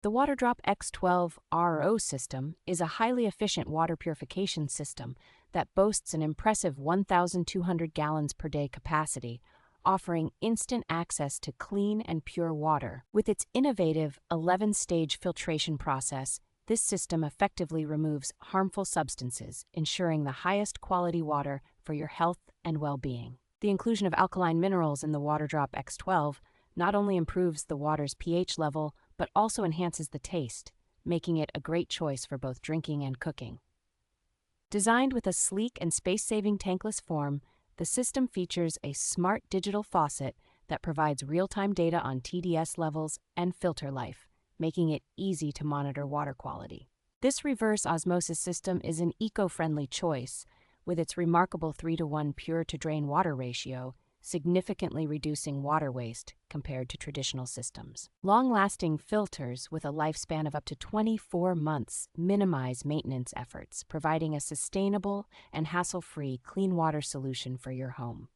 The Waterdrop X12 RO system is a highly efficient water purification system that boasts an impressive 1,200 gallons per day capacity, offering instant access to clean and pure water. With its innovative 11-stage filtration process, this system effectively removes harmful substances, ensuring the highest quality water for your health and well-being. The inclusion of alkaline minerals in the Waterdrop X12 not only improves the water's pH level, but also enhances the taste, making it a great choice for both drinking and cooking. Designed with a sleek and space-saving tankless form, the system features a smart digital faucet that provides real-time data on TDS levels and filter life, making it easy to monitor water quality. This reverse osmosis system is an eco-friendly choice, with its remarkable 3-to-1 pure-to-drain water ratio, significantly reducing water waste compared to traditional systems. Long-lasting filters with a lifespan of up to 24 months minimize maintenance efforts, providing a sustainable and hassle-free clean water solution for your home.